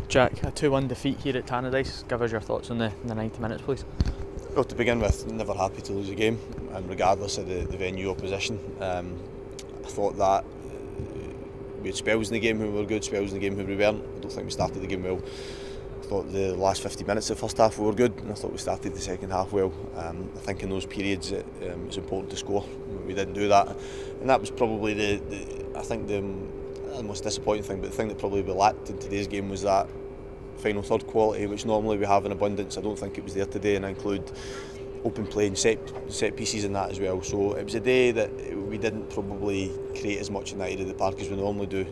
Jack, a 2-1 defeat here at Tannadice. Give us your thoughts on the 90 minutes, please. Well, to begin with, never happy to lose a game, and regardless of the venue opposition. I thought that we had spells in the game when we were good, spells in the game when we weren't. I don't think we started the game well. I thought the last 50 minutes of the first half we were good, and I thought we started the second half well. I think in those periods it was important to score. We didn't do that, and that was probably the most disappointing thing. But the thing that probably we lacked in today's game was that final third quality, which normally we have in abundance. I don't think it was there today, and I include open play and set pieces in that as well. So it was a day that we didn't probably create as much in that area of the park as we normally do,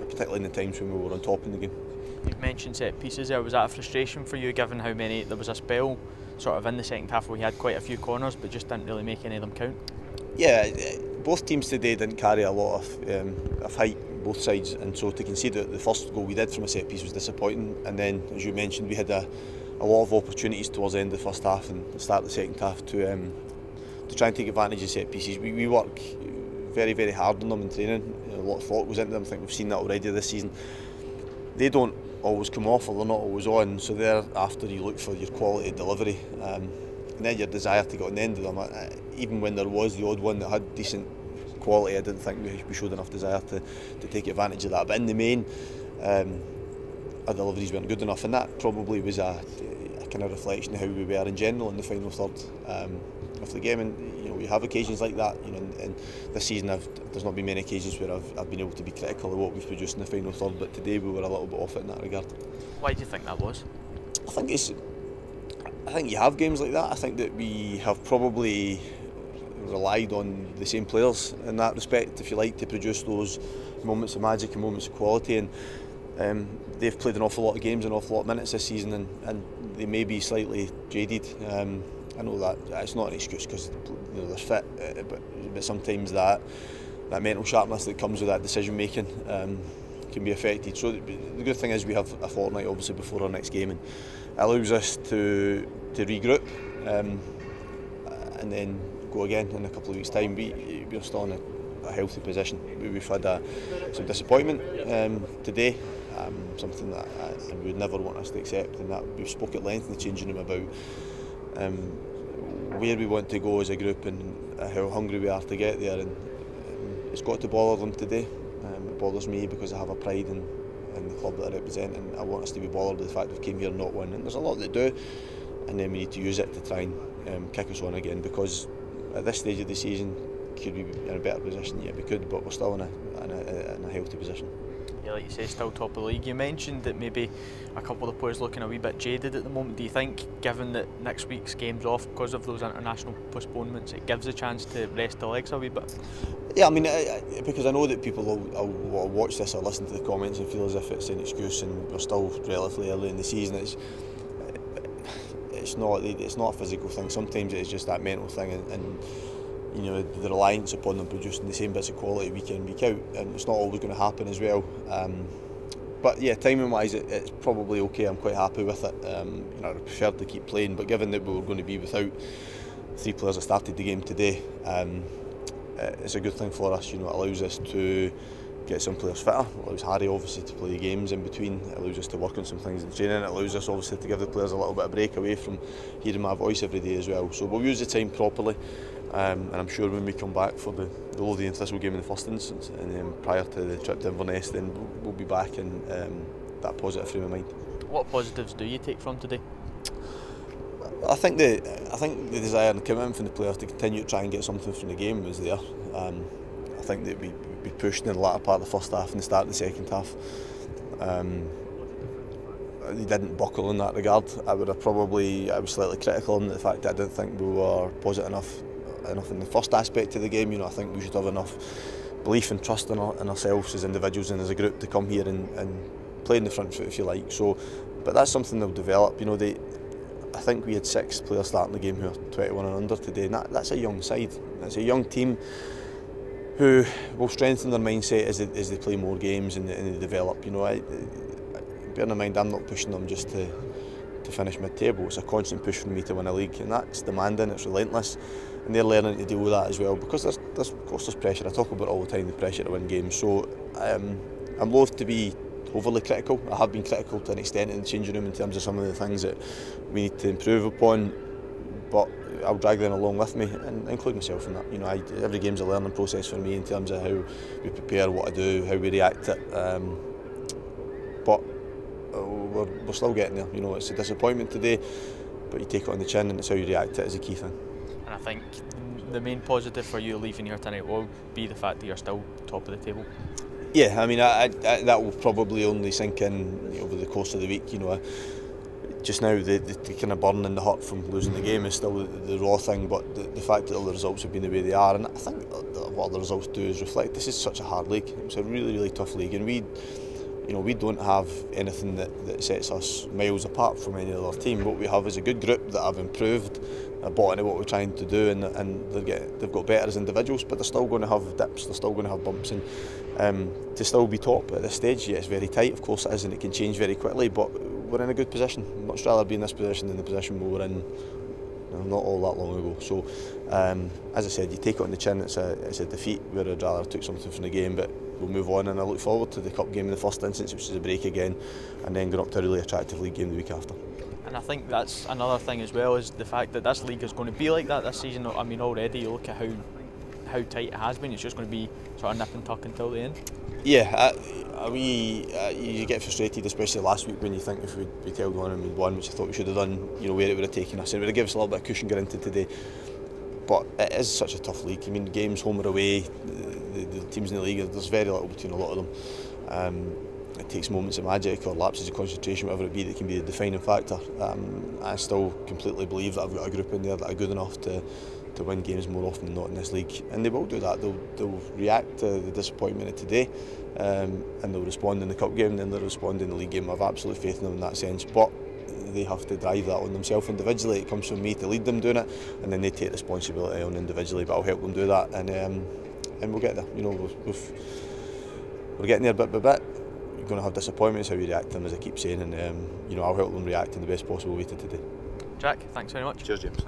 particularly in the times when we were on top in the game. You've mentioned set pieces there. Was that a frustration for you, given how many? There was a spell sort of in the second half where we had quite a few corners but just didn't really make any of them count? Yeah, both teams today didn't carry a lot of height, both sides, and so to concede the first goal we did from a set piece was disappointing. And then, as you mentioned, we had a lot of opportunities towards the end of the first half and the start of the second half to try and take advantage of set pieces. We work very, very hard on them in training. A lot of thought goes into them. I think we've seen that already this season. They don't always come off, or they're not always on, so they're after you look for your quality delivery, and then your desire to get on the end of them. Even when there was the odd one that had decent quality, I didn't think we showed enough desire to take advantage of that. But in the main, our deliveries weren't good enough, and that probably was a kind of reflection of how we were in general in the final third of the game. And we have occasions like that. And this season there's not been many occasions where I've been able to be critical of what we've produced in the final third, but today we were a little bit off it in that regard. Why do you think that was? I think you have games like that. I think that we have probably relied on the same players in that respect, if you like, to produce those moments of magic and moments of quality. And they've played an awful lot of games, an awful lot of minutes this season, and they may be slightly jaded. I know that it's not an excuse because they're fit, but sometimes that mental sharpness that comes with that decision making can be affected. So the good thing is we have a fortnight obviously before our next game, and it allows us to regroup and then go again in a couple of weeks' time. We're still in a healthy position. We've had some disappointment today, something that I would never want us to accept, and that we've spoke at length in the changing room about where we want to go as a group and how hungry we are to get there, and it's got to bother them today. It bothers me because I have a pride in the club that I represent, and I want us to be bothered with the fact we came here and not win. And there's a lot that do, and then we need to use it to try and kick us on again, because at this stage of the season, could we be in a better position? Yeah, we could, but we're still in a healthy position. Yeah, like you say, still top of the league. You mentioned that maybe a couple of the players looking a wee bit jaded at the moment. Do you think, given that next week's game's off because of those international postponements, it gives a chance to rest the legs a wee bit? Yeah, I mean, because I know that people will watch this or listen to the comments and feel as if it's an excuse, and we're still relatively early in the season. It's not a physical thing. Sometimes it's just that mental thing, and the reliance upon them producing the same bits of quality week in, week out, and it's not always going to happen as well. But yeah, timing wise, it's probably okay. I'm quite happy with it. I preferred to keep playing, but given that we were going to be without three players that started the game today, it's a good thing for us. It allows us to get some players fitter. It allows Harry obviously to play the games in between. It allows us to work on some things in training. It allows us obviously to give the players a little bit of break away from hearing my voice every day as well. So we'll use the time properly, and I'm sure when we come back for the Lothian Thistle game in the first instance, and then prior to the trip to Inverness, then we'll be back in that positive frame of mind. What positives do you take from today? I think the desire and the commitment from the players to continue to try and get something from the game was there. I think that we pushed in the latter part of the first half and the start of the second half. They didn't buckle in that regard. I was slightly critical of them, the fact that I didn't think we were positive enough in the first aspect of the game. I think we should have enough belief and trust in ourselves as individuals and as a group to come here and play in the front foot, if you like. So, but that's something they'll develop. I think we had 6 players starting the game who are 21 and under today, and that's a young side. It's a young team who will strengthen their mindset as they play more games and they develop. Bearing in mind, I'm not pushing them just to finish mid-table. It's a constant push for me to win a league, and that's demanding, it's relentless, and they're learning to deal with that as well, because there's pressure. I talk about it all the time, the pressure to win games. So I'm loath to be overly critical. I have been critical to an extent in the changing room in terms of some of the things that we need to improve upon, but I'll drag them along with me and include myself in that. You know, every game's a learning process for me in terms of how we prepare, what I do, how we react to it. But we're still getting there. You know, it's a disappointment today, but you take it on the chin, and it's how you react to it is a key thing. And I think the main positive for you leaving here tonight will be the fact that you're still top of the table. Yeah, I mean, that will probably only sink in over the course of the week. You know, just now the kind of burn in the heart from losing the game is still the raw thing, but the fact that all the results have been the way they are, and I think what the results do is reflect this is such a hard league. It's a really, really tough league, and we don't have anything that sets us miles apart from any other team. What we have is a good group that have improved, bought into what we're trying to do, and they've got better as individuals, but they're still going to have dips, they're still going to have bumps, and to still be top at this stage, yeah, it's very tight, of course it is, and it can change very quickly, but we're in a good position. I'd much rather be in this position than the position we were in not all that long ago. So as I said, you take it on the chin. It's a defeat where I'd rather took something from the game, but we'll move on, and I look forward to the cup game in the first instance, which is a break again, and then going up to a really attractive league game the week after. And I think that's another thing as well, is the fact that this league is going to be like that this season. I mean, already you look at how tight it has been. It's just going to be sort of nip and tuck until the end. Yeah, you get frustrated, especially last week when you think if we'd held on and we'd won, which I thought we should have done, you know, where it would have taken us, and it would have given us a little bit of cushion going into today. But it is such a tough league. I mean, games home or away, the teams in the league, there's very little between a lot of them. It takes moments of magic or lapses of concentration, whatever it be, that can be the defining factor. I still completely believe that I've got a group in there that are good enough to win games more often than not in this league, and they will do that. They'll react to the disappointment of today, and they'll respond in the cup game, and then they'll respond in the league game. I have absolute faith in them in that sense, but they have to drive that on themselves individually. It comes from me to lead them doing it, and then they take responsibility on individually, but I'll help them do that, and we'll get there. You know, we're getting there bit by bit. You're going to have disappointments, how you react to them, as I keep saying, and you know, I'll help them react in the best possible way to today. Jack, thanks very much. Cheers, James.